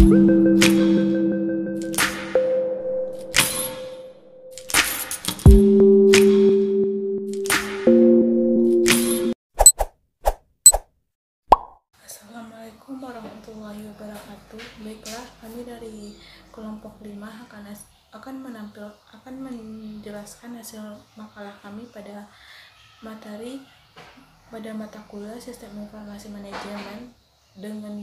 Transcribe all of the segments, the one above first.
Assalamualaikum warahmatullahi wabarakatuh. Baiklah, kami dari kelompok 5 akan menjelaskan hasil makalah kami pada mata kuliah Sistem Informasi Manajemen dengan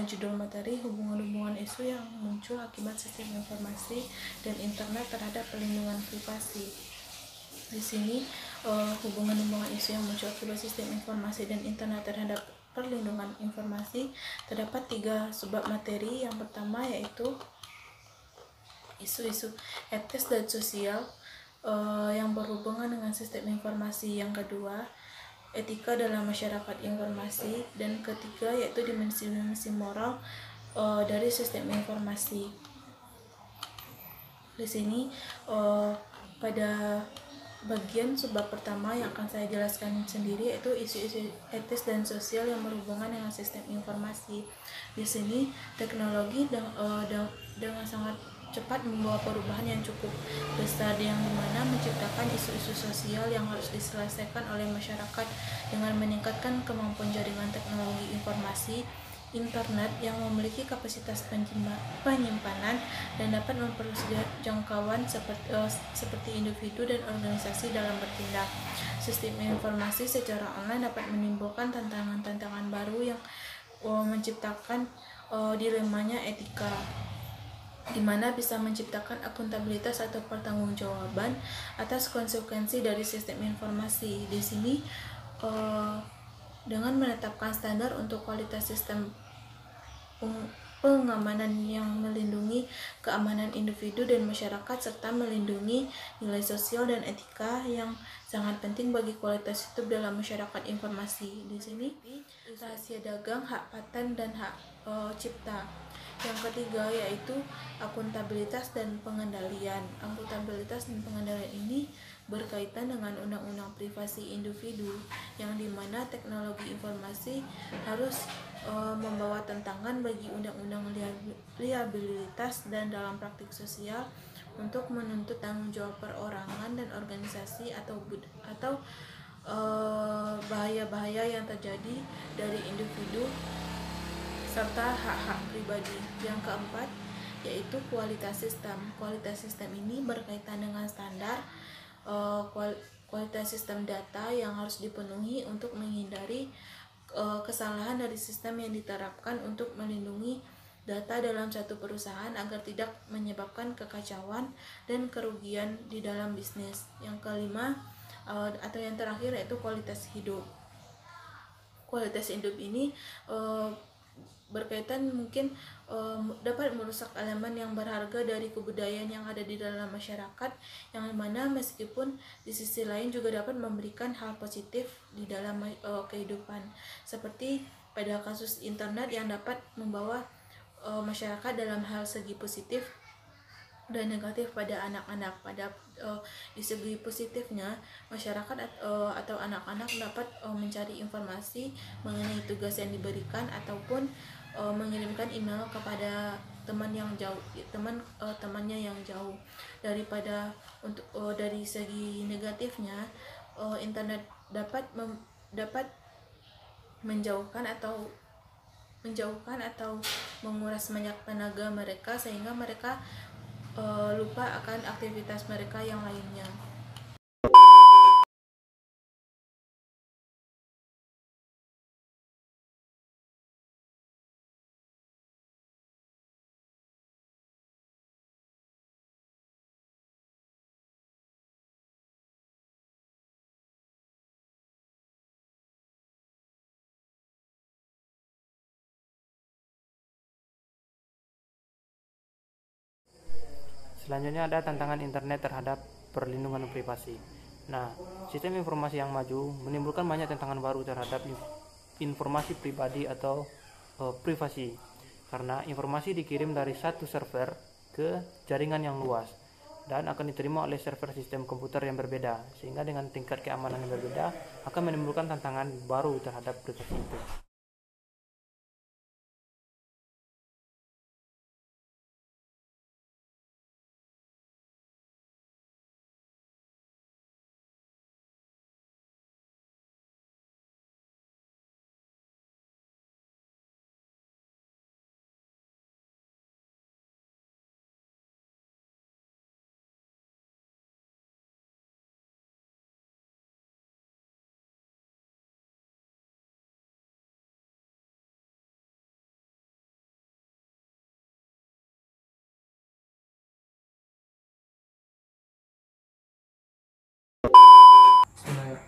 judul materi hubungan-hubungan isu yang muncul akibat sistem informasi dan internet terhadap perlindungan privasi. Di sini hubungan-hubungan isu yang muncul akibat sistem informasi dan internet terhadap perlindungan informasi terdapat 3 subbab materi. Yang pertama yaitu isu-isu etis dan sosial yang berhubungan dengan sistem informasi. Yang kedua, etika dalam masyarakat informasi, dan ketiga yaitu dimensi moral dari sistem informasi. Di sini pada bagian subbab pertama yang akan saya jelaskan sendiri yaitu isu-isu etis dan sosial yang berhubungan dengan sistem informasi. Di sini teknologi dengan sangat cepat membawa perubahan yang cukup besar, yang dimana menciptakan isu-isu sosial yang harus diselesaikan oleh masyarakat dengan meningkatkan kemampuan jaringan teknologi informasi internet yang memiliki kapasitas penyimpanan dan dapat memperluas jangkauan seperti individu dan organisasi dalam bertindak. Sistem informasi secara online dapat menimbulkan tantangan-tantangan baru yang menciptakan dilemanya etika, di mana bisa menciptakan akuntabilitas atau pertanggungjawaban atas konsekuensi dari sistem informasi. Di sini dengan menetapkan standar untuk kualitas sistem pengamanan yang melindungi keamanan individu dan masyarakat serta melindungi nilai sosial dan etika yang sangat penting bagi kualitas hidup dalam masyarakat informasi. Di sini rahasia dagang, hak paten dan hak cipta. Yang ketiga yaitu akuntabilitas dan pengendalian. Akuntabilitas dan pengendalian ini berkaitan dengan undang-undang privasi individu, yang dimana teknologi informasi harus membawa tantangan bagi undang-undang liabilitas dan dalam praktik sosial untuk menuntut tanggung jawab perorangan dan organisasi atau bahaya-bahaya yang terjadi dari individu serta hak-hak pribadi. Yang keempat yaitu kualitas sistem. Kualitas sistem ini berkaitan dengan standar kualitas sistem data yang harus dipenuhi untuk menghindari kesalahan dari sistem yang diterapkan untuk melindungi data dalam satu perusahaan agar tidak menyebabkan kekacauan dan kerugian di dalam bisnis. Yang kelima atau yang terakhir yaitu kualitas hidup. Kualitas hidup ini berkaitan mungkin dapat merusak elemen yang berharga dari kebudayaan yang ada di dalam masyarakat, yang mana meskipun di sisi lain juga dapat memberikan hal positif di dalam kehidupan, seperti pada kasus internet yang dapat membawa masyarakat dalam hal segi positif dan negatif pada anak-anak. Di segi positifnya, masyarakat atau anak-anak dapat mencari informasi mengenai tugas yang diberikan ataupun mengirimkan email kepada temannya yang jauh. Dari segi negatifnya, internet dapat menjauhkan atau menguras banyak tenaga mereka, sehingga mereka lupa akan aktivitas mereka yang lainnya. Selanjutnya ada tantangan internet terhadap perlindungan privasi. Nah, sistem informasi yang maju menimbulkan banyak tantangan baru terhadap informasi pribadi atau privasi, karena informasi dikirim dari satu server ke jaringan yang luas dan akan diterima oleh server sistem komputer yang berbeda, sehingga dengan tingkat keamanan yang berbeda akan menimbulkan tantangan baru terhadap privasi itu.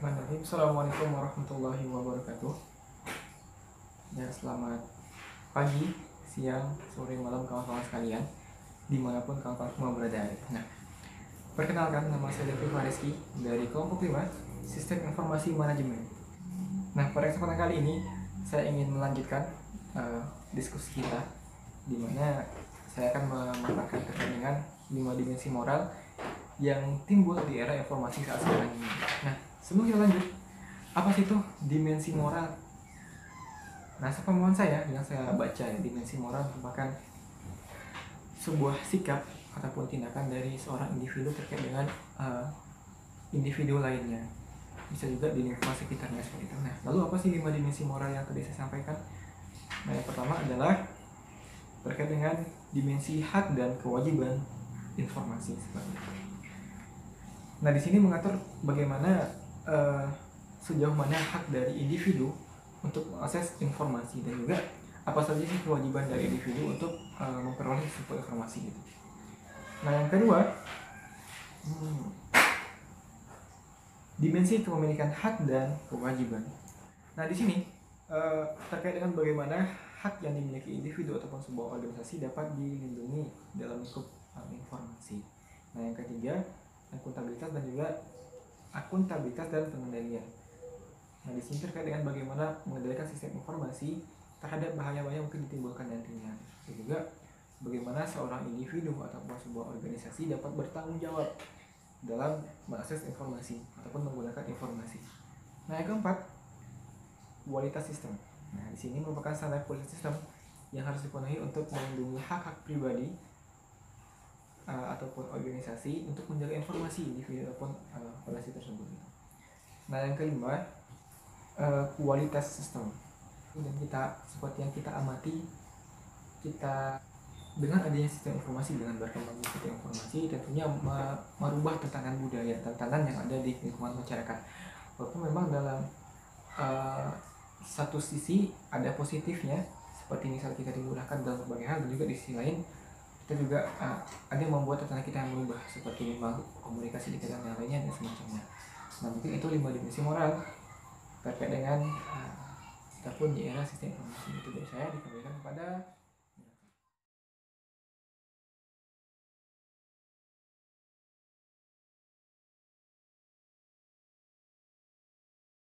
Bismillahirrahmanirrahim. Assalamualaikum warahmatullahi wabarakatuh. Ya, selamat pagi, siang, sore, malam kawan-kawan sekalian, dimanapun kawan-kawan semua berada. Nah, perkenalkan, nama saya Devi Mariski dari kelompok 5 Sistem Informasi Manajemen. Nah, pada kesempatan kali ini saya ingin melanjutkan diskusi kita, di mana saya akan memaparkan terkait dengan 5 dimensi moral yang timbul di era informasi saat sekarang ini. Nah, sebelum kita lanjut, apa sih itu dimensi moral? Nah, sepemahaman saya yang saya baca ya, dimensi moral merupakan sebuah sikap ataupun tindakan dari seorang individu terkait dengan individu lainnya. Bisa juga di lingkungan sekitarnya seperti itu. Nah, lalu apa sih 5 dimensi moral yang tadi saya sampaikan? Nah, yang pertama adalah terkait dengan dimensi hak dan kewajiban informasi seperti itu. Nah, di sini mengatur bagaimana sejauh mana hak dari individu untuk mengakses informasi dan juga apa saja sih kewajiban dari individu untuk memperoleh sebuah informasi itu. Nah, yang kedua, dimensi kepemilikan hak dan kewajiban. Nah, di sini terkait dengan bagaimana hak yang dimiliki individu ataupun sebuah organisasi dapat dilindungi dalam lingkup informasi. Nah, yang ketiga, akuntabilitas dan pengendalian. Nah, di sini terkait dengan bagaimana mengendalikan sistem informasi terhadap bahaya-bahaya yang mungkin ditimbulkan nantinya. Dan juga bagaimana seorang individu ataupun sebuah organisasi dapat bertanggung jawab dalam mengakses informasi ataupun menggunakan informasi. Nah, yang keempat, kualitas sistem. Nah, di sini merupakan standar kualitas sistem yang harus dipenuhi untuk melindungi hak-hak pribadi ataupun organisasi untuk menjaga informasi individu ataupun organisasi tersebut. Nah, yang kelima, kualitas sistem. Dan kita seperti yang kita amati, kita dengan adanya sistem informasi, dengan berkembangnya sistem informasi tentunya merubah tatanan budaya, tatanan yang ada di lingkungan masyarakat. Walaupun memang dalam satu sisi ada positifnya, seperti misal kita dimudahkan dalam berbagai hal, dan juga di sisi lain kita juga ada yang membuat tatanan kita yang berubah, seperti memang komunikasi di keadaan yang lainnya dan semacamnya. Nah, mungkin itu 5 dimensi moral terkait dengan ataupun di era sistem informasi. Itu dari saya, dikembalikan kepada